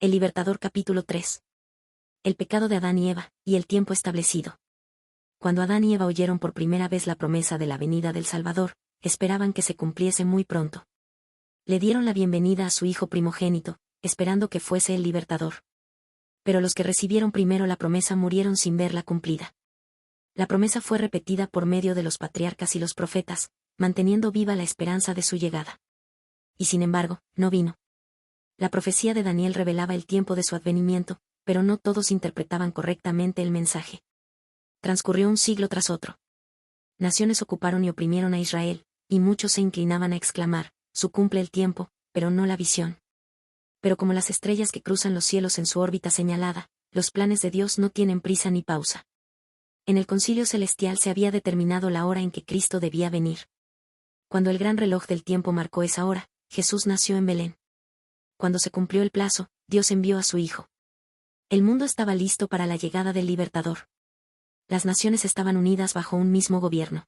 El Libertador capítulo 3. El pecado de Adán y Eva, y el tiempo establecido. Cuando Adán y Eva oyeron por primera vez la promesa de la venida del Salvador, esperaban que se cumpliese muy pronto. Le dieron la bienvenida a su hijo primogénito, esperando que fuese el Libertador. Pero los que recibieron primero la promesa murieron sin verla cumplida. La promesa fue repetida por medio de los patriarcas y los profetas, manteniendo viva la esperanza de su llegada. Y sin embargo, no vino. La profecía de Daniel revelaba el tiempo de su advenimiento, pero no todos interpretaban correctamente el mensaje. Transcurrió un siglo tras otro. Naciones ocuparon y oprimieron a Israel, y muchos se inclinaban a exclamar, «Su cumple el tiempo, pero no la visión». Pero como las estrellas que cruzan los cielos en su órbita señalada, los planes de Dios no tienen prisa ni pausa. En el concilio celestial se había determinado la hora en que Cristo debía venir. Cuando el gran reloj del tiempo marcó esa hora, Jesús nació en Belén. Cuando se cumplió el plazo, Dios envió a su Hijo. El mundo estaba listo para la llegada del Libertador. Las naciones estaban unidas bajo un mismo gobierno.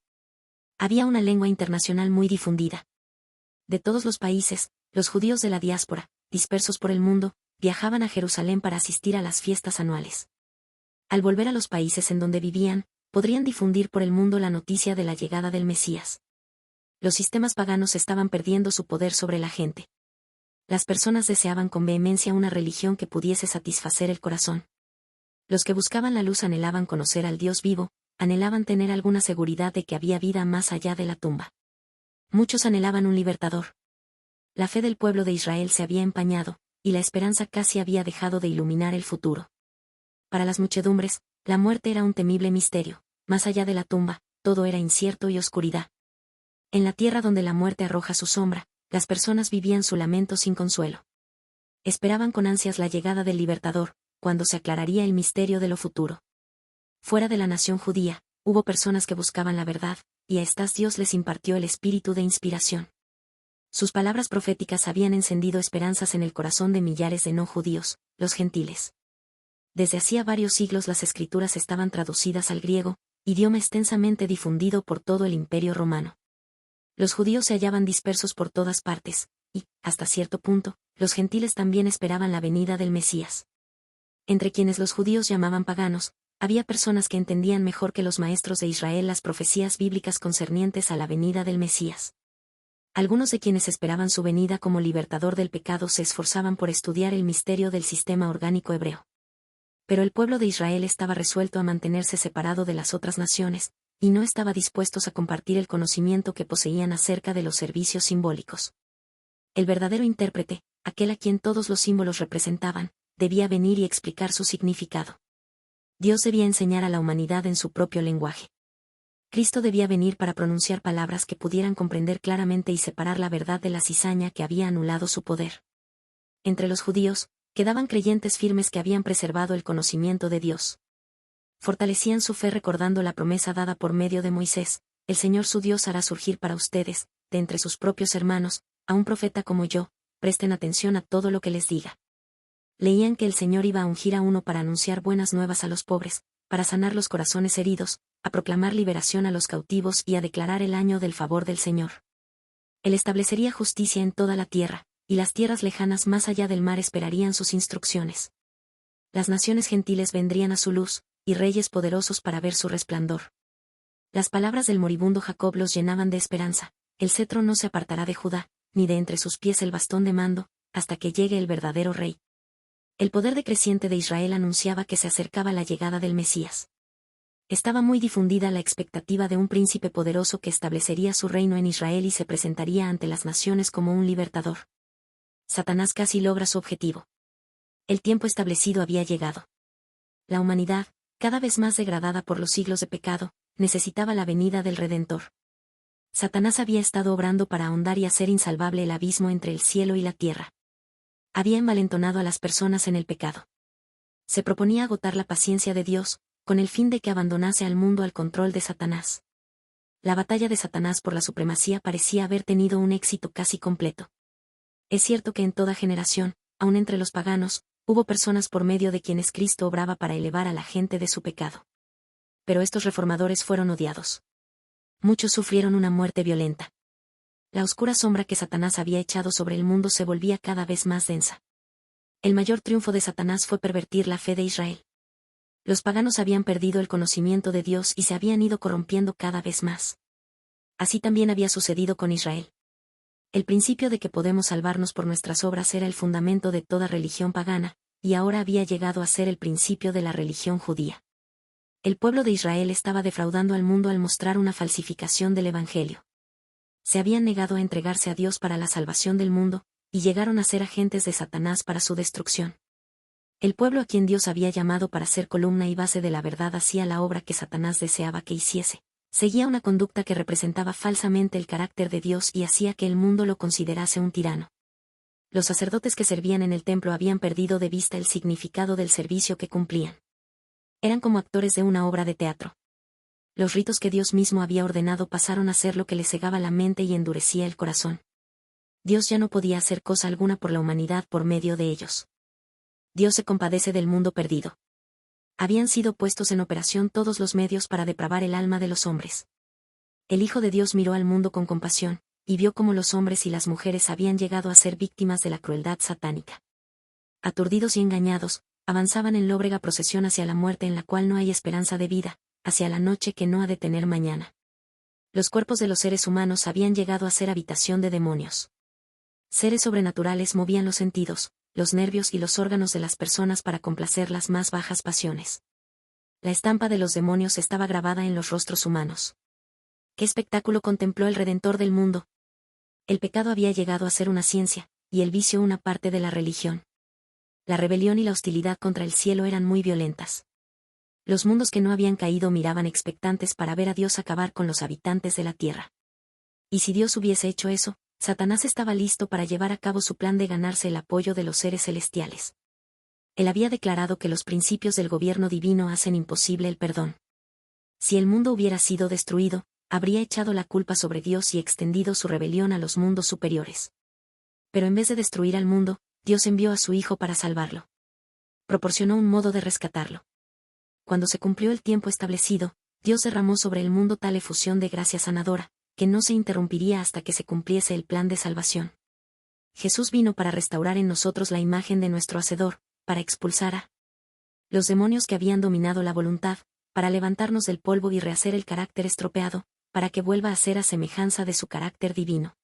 Había una lengua internacional muy difundida. De todos los países, los judíos de la diáspora, dispersos por el mundo, viajaban a Jerusalén para asistir a las fiestas anuales. Al volver a los países en donde vivían, podrían difundir por el mundo la noticia de la llegada del Mesías. Los sistemas paganos estaban perdiendo su poder sobre la gente. Las personas deseaban con vehemencia una religión que pudiese satisfacer el corazón. Los que buscaban la luz anhelaban conocer al Dios vivo, anhelaban tener alguna seguridad de que había vida más allá de la tumba. Muchos anhelaban un libertador. La fe del pueblo de Israel se había empañado, y la esperanza casi había dejado de iluminar el futuro. Para las muchedumbres, la muerte era un temible misterio, más allá de la tumba, todo era incierto y oscuridad. En la tierra donde la muerte arroja su sombra, las personas vivían su lamento sin consuelo. Esperaban con ansias la llegada del Libertador, cuando se aclararía el misterio de lo futuro. Fuera de la nación judía, hubo personas que buscaban la verdad, y a estas Dios les impartió el espíritu de inspiración. Sus palabras proféticas habían encendido esperanzas en el corazón de millares de no judíos, los gentiles. Desde hacía varios siglos las escrituras estaban traducidas al griego, idioma extensamente difundido por todo el Imperio Romano. Los judíos se hallaban dispersos por todas partes, y, hasta cierto punto, los gentiles también esperaban la venida del Mesías. Entre quienes los judíos llamaban paganos, había personas que entendían mejor que los maestros de Israel las profecías bíblicas concernientes a la venida del Mesías. Algunos de quienes esperaban su venida como libertador del pecado se esforzaban por estudiar el misterio del sistema orgánico hebreo. Pero el pueblo de Israel estaba resuelto a mantenerse separado de las otras naciones, y no estaba dispuestos a compartir el conocimiento que poseían acerca de los servicios simbólicos. El verdadero intérprete, aquel a quien todos los símbolos representaban, debía venir y explicar su significado. Dios debía enseñar a la humanidad en su propio lenguaje. Cristo debía venir para pronunciar palabras que pudieran comprender claramente y separar la verdad de la cizaña que había anulado su poder. Entre los judíos, quedaban creyentes firmes que habían preservado el conocimiento de Dios. Fortalecían su fe recordando la promesa dada por medio de Moisés: el Señor su Dios hará surgir para ustedes, de entre sus propios hermanos, a un profeta como yo, presten atención a todo lo que les diga. Leían que el Señor iba a ungir a uno para anunciar buenas nuevas a los pobres, para sanar los corazones heridos, a proclamar liberación a los cautivos y a declarar el año del favor del Señor. Él establecería justicia en toda la tierra, y las tierras lejanas más allá del mar esperarían sus instrucciones. Las naciones gentiles vendrían a su luz, y reyes poderosos para ver su resplandor. Las palabras del moribundo Jacob los llenaban de esperanza: el cetro no se apartará de Judá, ni de entre sus pies el bastón de mando, hasta que llegue el verdadero rey. El poder decreciente de Israel anunciaba que se acercaba la llegada del Mesías. Estaba muy difundida la expectativa de un príncipe poderoso que establecería su reino en Israel y se presentaría ante las naciones como un libertador. Satanás casi logra su objetivo. El tiempo establecido había llegado. La humanidad, cada vez más degradada por los siglos de pecado, necesitaba la venida del Redentor. Satanás había estado obrando para ahondar y hacer insalvable el abismo entre el cielo y la tierra. Había envalentonado a las personas en el pecado. Se proponía agotar la paciencia de Dios, con el fin de que abandonase al mundo al control de Satanás. La batalla de Satanás por la supremacía parecía haber tenido un éxito casi completo. Es cierto que en toda generación, aun entre los paganos, hubo personas por medio de quienes Cristo obraba para elevar a la gente de su pecado. Pero estos reformadores fueron odiados. Muchos sufrieron una muerte violenta. La oscura sombra que Satanás había echado sobre el mundo se volvía cada vez más densa. El mayor triunfo de Satanás fue pervertir la fe de Israel. Los paganos habían perdido el conocimiento de Dios y se habían ido corrompiendo cada vez más. Así también había sucedido con Israel. El principio de que podemos salvarnos por nuestras obras era el fundamento de toda religión pagana, y ahora había llegado a ser el principio de la religión judía. El pueblo de Israel estaba defraudando al mundo al mostrar una falsificación del Evangelio. Se habían negado a entregarse a Dios para la salvación del mundo, y llegaron a ser agentes de Satanás para su destrucción. El pueblo a quien Dios había llamado para ser columna y base de la verdad hacía la obra que Satanás deseaba que hiciese. Seguía una conducta que representaba falsamente el carácter de Dios y hacía que el mundo lo considerase un tirano. Los sacerdotes que servían en el templo habían perdido de vista el significado del servicio que cumplían. Eran como actores de una obra de teatro. Los ritos que Dios mismo había ordenado pasaron a ser lo que les cegaba la mente y endurecía el corazón. Dios ya no podía hacer cosa alguna por la humanidad por medio de ellos. Dios se compadece del mundo perdido. Habían sido puestos en operación todos los medios para depravar el alma de los hombres. El Hijo de Dios miró al mundo con compasión, y vio cómo los hombres y las mujeres habían llegado a ser víctimas de la crueldad satánica. Aturdidos y engañados, avanzaban en lóbrega procesión hacia la muerte en la cual no hay esperanza de vida, hacia la noche que no ha de tener mañana. Los cuerpos de los seres humanos habían llegado a ser habitación de demonios. Seres sobrenaturales movían los sentidos, los nervios y los órganos de las personas para complacer las más bajas pasiones. La estampa de los demonios estaba grabada en los rostros humanos. ¿Qué espectáculo contempló el Redentor del mundo? El pecado había llegado a ser una ciencia, y el vicio una parte de la religión. La rebelión y la hostilidad contra el cielo eran muy violentas. Los mundos que no habían caído miraban expectantes para ver a Dios acabar con los habitantes de la tierra. Y si Dios hubiese hecho eso, Satanás estaba listo para llevar a cabo su plan de ganarse el apoyo de los seres celestiales. Él había declarado que los principios del gobierno divino hacen imposible el perdón. Si el mundo hubiera sido destruido, habría echado la culpa sobre Dios y extendido su rebelión a los mundos superiores. Pero en vez de destruir al mundo, Dios envió a su Hijo para salvarlo. Proporcionó un modo de rescatarlo. Cuando se cumplió el tiempo establecido, Dios derramó sobre el mundo tal efusión de gracia sanadora, que no se interrumpiría hasta que se cumpliese el plan de salvación. Jesús vino para restaurar en nosotros la imagen de nuestro Hacedor, para expulsar a los demonios que habían dominado la voluntad, para levantarnos del polvo y rehacer el carácter estropeado, para que vuelva a ser a semejanza de su carácter divino.